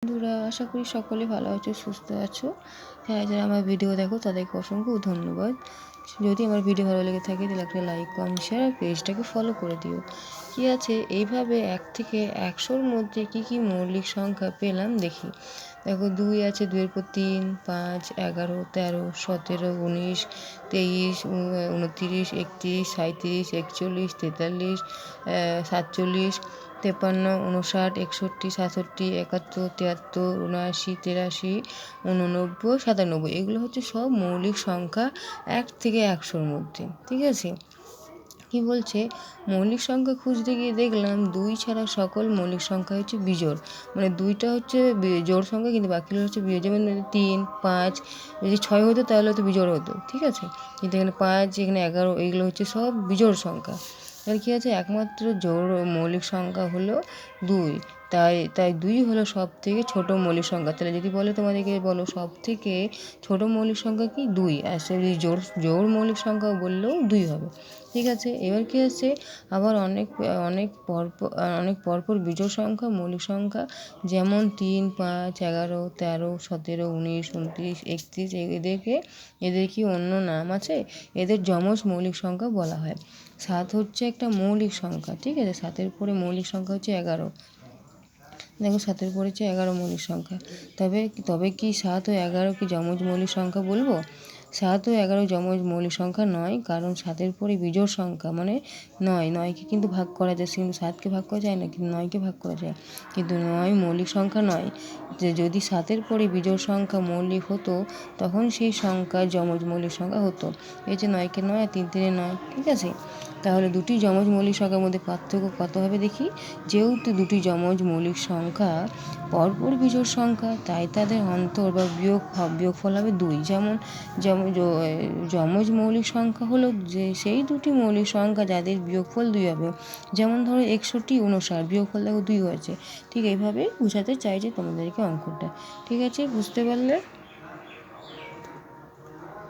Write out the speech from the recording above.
বন্ধুরা, আশা করি সকলে ভালো আছো, সুস্থ আছো। যারা যারা আমার ভিডিও দেখো তাদেরকে অসংখ্য ধন্যবাদ। যদি আমার ভিডিও ভালো লেগে থাকে তাহলে একটা লাইক, কমেন্ট, শেয়ার আর পেজটাকে ফলো করে দিও। কি আছে এইভাবে 1 থেকে 100-র মধ্যে কি কি মৌলিক সংখ্যা পেলাম দেখি। দেখো 2 আছে, 2-এর পর 3, 5, 11, 13, 17, 19, 23, 29, 31, 37, 41, 43, 47, 53, 59, 61, 67, 71, 73, 79, 83, 89, 97, এগুলো হচ্ছে সব মৌলিক সংখ্যা 1 থেকে 100-র মধ্যে। ঠিক আছে, কি বলছে, মৌলিক সংখ্যা খুঁজতে গিয়ে দেখলাম 2 ছাড়া সকল মৌলিক সংখ্যা হচ্ছে বিজোড়। মানে 2টা হচ্ছে জোড় সংখ্যা, কিন্তু বাকিগুলো হচ্ছে বিজোড়। যেমন 3, 5, যদি 6 হতো তাহলে হয়তো বিজোড় হতো। ঠিক আছে, কিন্তু এখানে 5, এখানে 11, এইগুলো হচ্ছে সব বিজোড় সংখ্যা। তাহলে কী আছে, একমাত্র জোড় মৌলিক সংখ্যা হলো 2। তাই 2 হলো সব থেকে ছোটো মৌলিক সংখ্যা। তাহলে যদি বলে তোমাদেরকে বলো সব থেকে ছোটো মৌলিক সংখ্যা কি, 2। আর সে যদি জোড় মৌলিক সংখ্যা বললেও 2 হবে। ঠিক আছে, এবার কী আছে, আবার অনেক পরপর বিজোড় সংখ্যা মৌলিক সংখ্যা, যেমন 3, 5, 11, 13, 17, 19, 29, 31, এদের কি অন্য নাম আছে? এদের যমজ মৌলিক সংখ্যা বলা হয়। 7 হচ্ছে একটা মৌলিক সংখ্যা। ঠিক আছে, 7-এর পরে মৌলিক সংখ্যা হচ্ছে 11। দেখো 7-এর পরে হচ্ছে 11 মৌলিক সংখ্যা। তবে কি 7 ও 11 কি যমজ মৌলিক সংখ্যা বলবো? 7 ও 11 যমজ মৌলিক সংখ্যা নয়, কারণ 7-এর পরে বিজোড় সংখ্যা মানে 9। 9কে কিন্তু ভাগ করা যায়, কিন্তু 7কে ভাগ করা যায় না, কিন্তু 9কে ভাগ করা যায়। কিন্তু 9 মৌলিক সংখ্যা নয়। যদি 7-এর পরে বিজোড় সংখ্যা মৌলিক হতো তখন সেই সংখ্যা যমজ মৌলিক সংখ্যা হতো। এই যে 9কে 9 আর 3 3 9। ঠিক আছে, তাহলে দুটি যমজ মৌলিক সংখ্যার মধ্যে পার্থক্য কত হবে দেখি। যেহেতু দুটি যমজ মৌলিক সংখ্যা পরপর বিজোড় সংখ্যা, তাই তাদের অন্তর বা বিয়োগফল হবে 2। যেমন যমজ মৌলিক সংখ্যা হলো যে সেই দুটি মৌলিক সংখ্যা যাদের বিয়োগফল 2 হবে। যেমন ধরো 61, 59, বিয়োগফল দেখো 2 হয়েছে। ঠিক এইভাবে বোঝাতে চাই যে তোমাদেরকে অঙ্কটা। ঠিক আছে, বুঝতে পারলে?